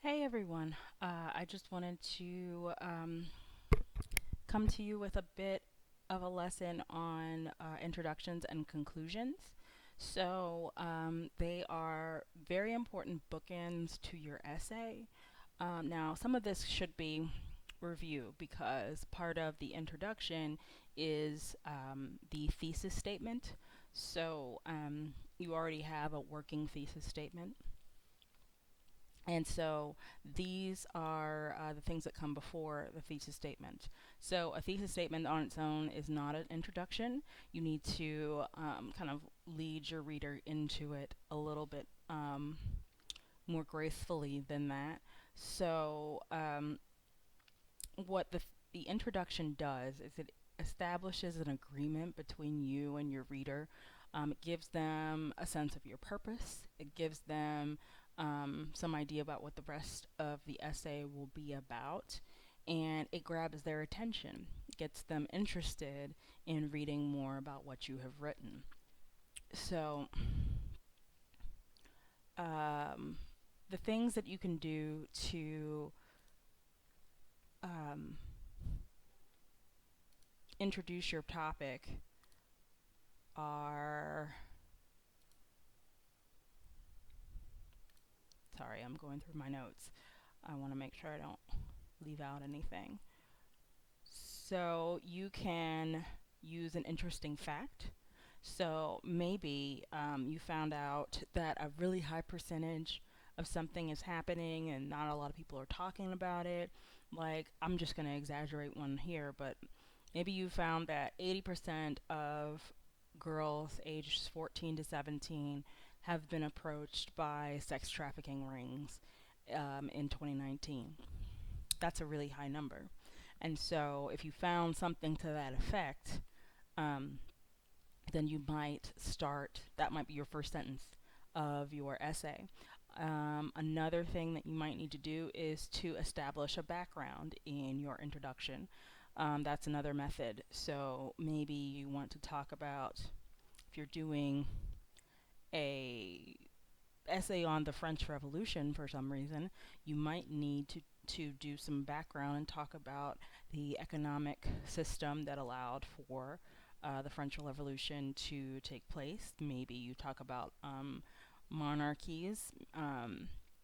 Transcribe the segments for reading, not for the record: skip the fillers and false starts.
Hey everyone, I just wanted to come to you with a bit of a lesson on introductions and conclusions. They are very important bookends to your essay. Now, some of this should be review because part of the introduction is the thesis statement. You already have a working thesis statement. And so these are the things that come before the thesis statement. So a thesis statement on its own is not an introduction. You need to kind of lead your reader into it a little bit more gracefully than that. So what the introduction does is it establishes an agreement between you and your reader. It gives them a sense of your purpose. It gives them some idea about what the rest of the essay will be about, and it grabs their attention, gets them interested in reading more about what you have written. So, um, the things that you can do to um, introduce your topic are. Sorry, I'm going through my notes. I want to make sure I don't leave out anything. So you can use an interesting fact. So maybe you found out that a really high percentage of something is happening and not a lot of people are talking about it. Like, I'm just going to exaggerate one here, but maybe you found that 80% of girls aged 14 to 17 have been approached by sex trafficking rings in 2019. That's a really high number. And so, if you found something to that effect, um, then you might start, that might be your first sentence of your essay. Another thing that you might need to do is to establish a background in your introduction. That's another method. So maybe you want to talk about, if you're doing a essay on the French Revolution for some reason, you might need to do some background and talk about the economic system that allowed for the French Revolution to take place. Maybe you talk about monarchies,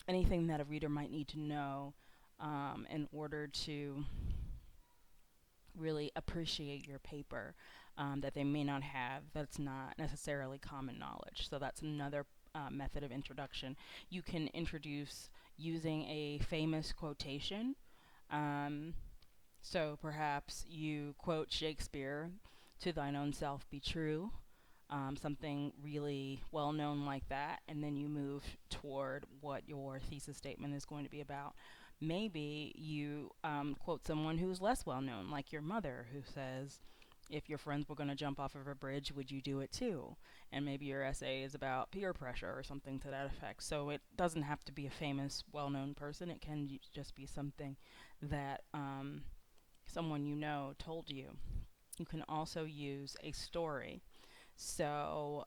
anything that a reader might need to know in order to really appreciate your paper that they may not have, that's not necessarily common knowledge. So that's another method of introduction. You can introduce using a famous quotation. Um, so perhaps you quote Shakespeare, "To thine own self be true," something really well known like that, and then you move toward what your thesis statement is going to be about. Maybe you quote someone who's less well known, like your mother, who says, "If your friends were going to jump off of a bridge, would you do it too?" And maybe your essay is about peer pressure or something to that effect. So it doesn't have to be a famous, well known person, it can just be something that someone you know told you. You can also use a story. So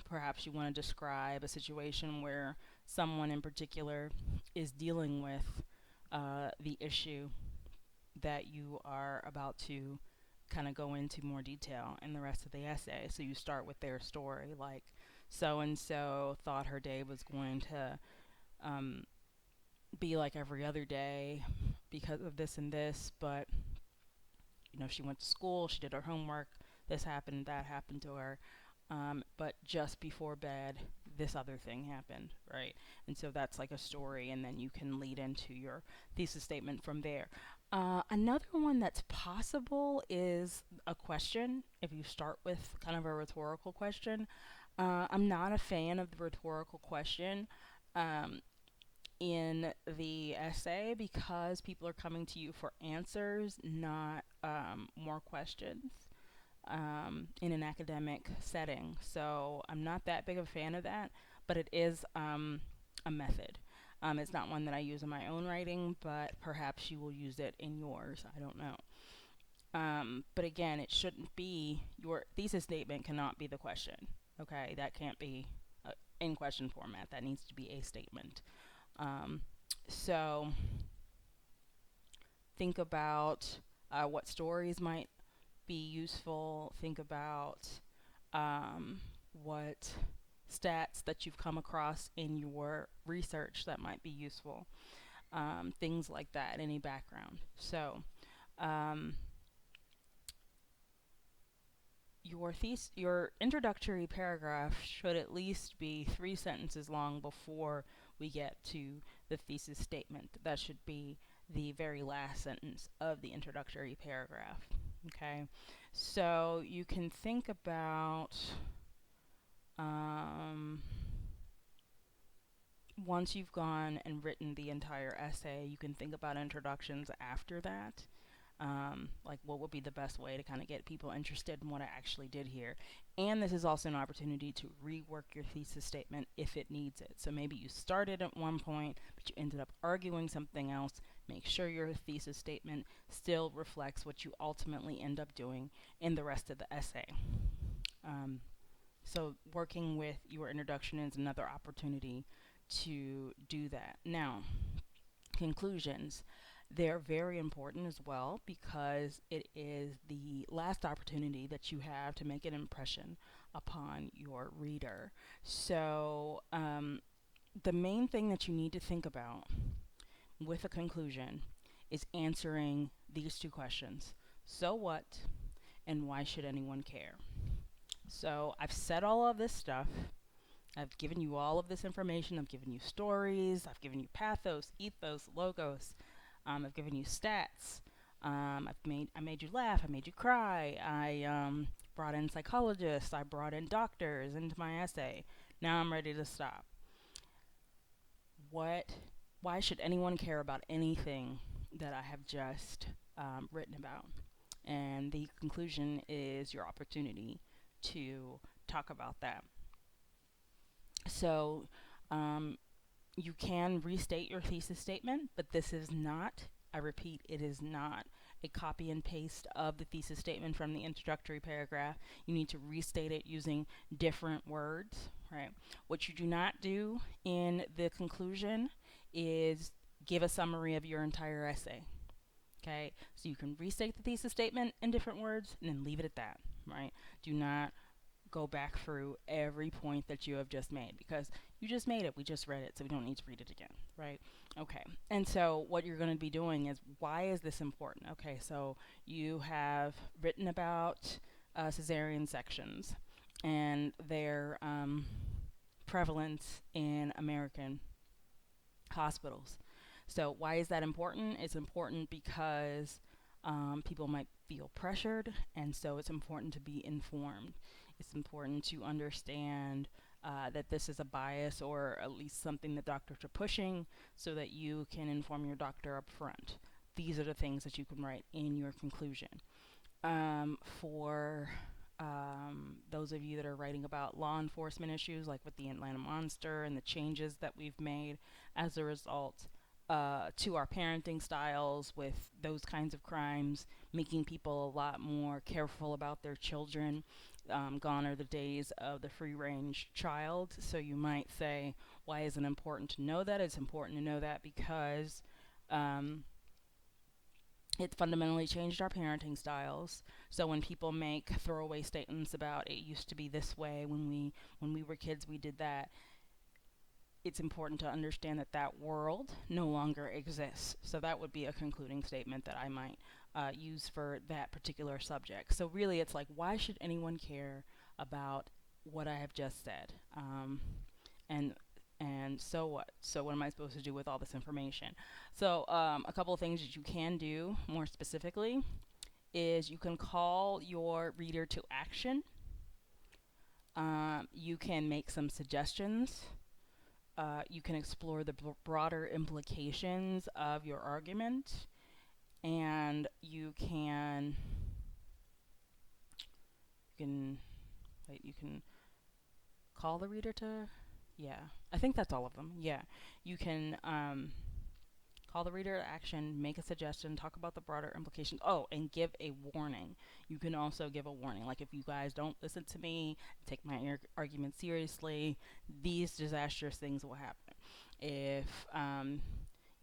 perhaps you want to describe a situation where someone in particular is dealing with the issue that you are about to kind of go into more detail in the rest of the essay. So you start with their story, like so and so thought her day was going to um, be like every other day because of this and this, but she went to school, she did her homework, this happened, that happened to her, but just before bed, this other thing happened, right? And so that's like a story, and then you can lead into your thesis statement from there. Another one that's possible is a question. If you start with kind of a rhetorical question, I'm not a fan of the rhetorical question. Um, in the essay because people are coming to you for answers, not more questions in an academic setting. So I'm not that big of a fan of that, but it is a method. It's not one that I use in my own writing, but perhaps you will use it in yours. I don't know. But again, it shouldn't be your thesis statement, cannot be the question. Okay, that can't be in question format. That needs to be a statement. Um, So think about what stories might be useful. Think about what stats that you've come across in your research that might be useful. Things like that, any background. So um, your introductory paragraph should at least be 3 sentences long before we get to the thesis statement. That should be the very last sentence of the introductory paragraph. Okay, so you can think about um, once you've gone and written the entire essay, you can think about introductions after that. Like what would be the best way to kind of get people interested in what I actually did here. And this is also an opportunity to rework your thesis statement if it needs it. So maybe you started at one point, but you ended up arguing something else. Make sure your thesis statement still reflects what you ultimately end up doing in the rest of the essay. Um, so working with your introduction is another opportunity to do that. Now, conclusions. They're very important as well because it is the last opportunity that you have to make an impression upon your reader. So, the main thing that you need to think about with a conclusion is answering these two questions. So what, and why should anyone care? So, I've said all of this stuff. I've given you all of this information. I've given you stories. I've given you pathos, ethos, logos. I've given you stats. I made you laugh. I made you cry. I brought in psychologists. I brought in doctors into my essay. Now I'm ready to stop. What? Why should anyone care about anything that I have just written about? And the conclusion is your opportunity to talk about that. So, you can restate your thesis statement, but this is not, I repeat, it is not a copy and paste of the thesis statement from the introductory paragraph. You need to restate it using different words, right? What you do not do in the conclusion is give a summary of your entire essay. Okay, so you can restate the thesis statement in different words and then leave it at that, right? Do not go back through every point that you have just made because you just made it. We just read it, so we don't need to read it again, right? Okay. And so what you're going to be doing is, why is this important? Okay, so you have written about cesarean sections and their prevalence in American hospitals. So why is that important? It's important because people might feel pressured, and so it's important to be informed. It's important to understand that this is a bias or at least something that doctors are pushing so that you can inform your doctor up front. These are the things that you can write in your conclusion. For those of you that are writing about law enforcement issues, like with the Atlanta Monster and the changes that we've made as a result to our parenting styles with those kinds of crimes, making people a lot more careful about their children. Gone are the days of the free range child. So you might say, why is it important to know that? It's important to know that because it fundamentally changed our parenting styles. So when people make throwaway statements about it used to be this way when we were kids, we did that, it's important to understand that that world no longer exists. So that would be a concluding statement that I might use for that particular subject. So really, it's like, why should anyone care about what I have just said? And so what? So what am I supposed to do with all this information? So a couple of things that you can do more specifically is you can call your reader to action. You can make some suggestions. You can explore the broader implications of your argument, and you can call the reader to, yeah, I think that's all of them. Yeah, you can call the reader to action, make a suggestion, talk about the broader implications. Oh, and give a warning. You can also give a warning. Like, if you guys don't listen to me, take my argument seriously, these disastrous things will happen. If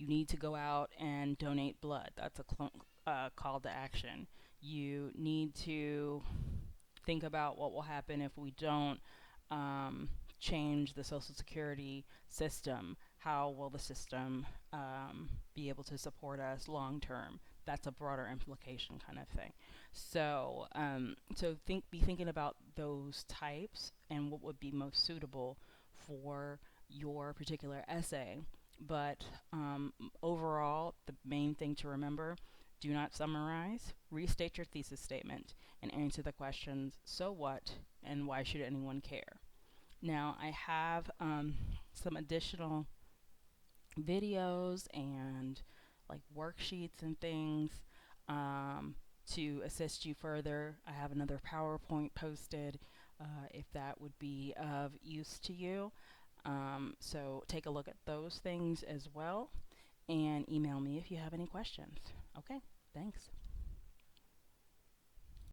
You need to go out and donate blood. That's a call to action. You need to think about what will happen if we don't change the Social Security system. How will the system be able to support us long term? That's a broader implication kind of thing. So be thinking about those types and what would be most suitable for your particular essay. But overall, the main thing to remember: do not summarize, restate your thesis statement, and answer the questions so what and why should anyone care. Now, I have some additional videos and like worksheets and things to assist you further. I have another PowerPoint posted if that would be of use to you. So take a look at those things as well and email me if you have any questions. Okay, thanks.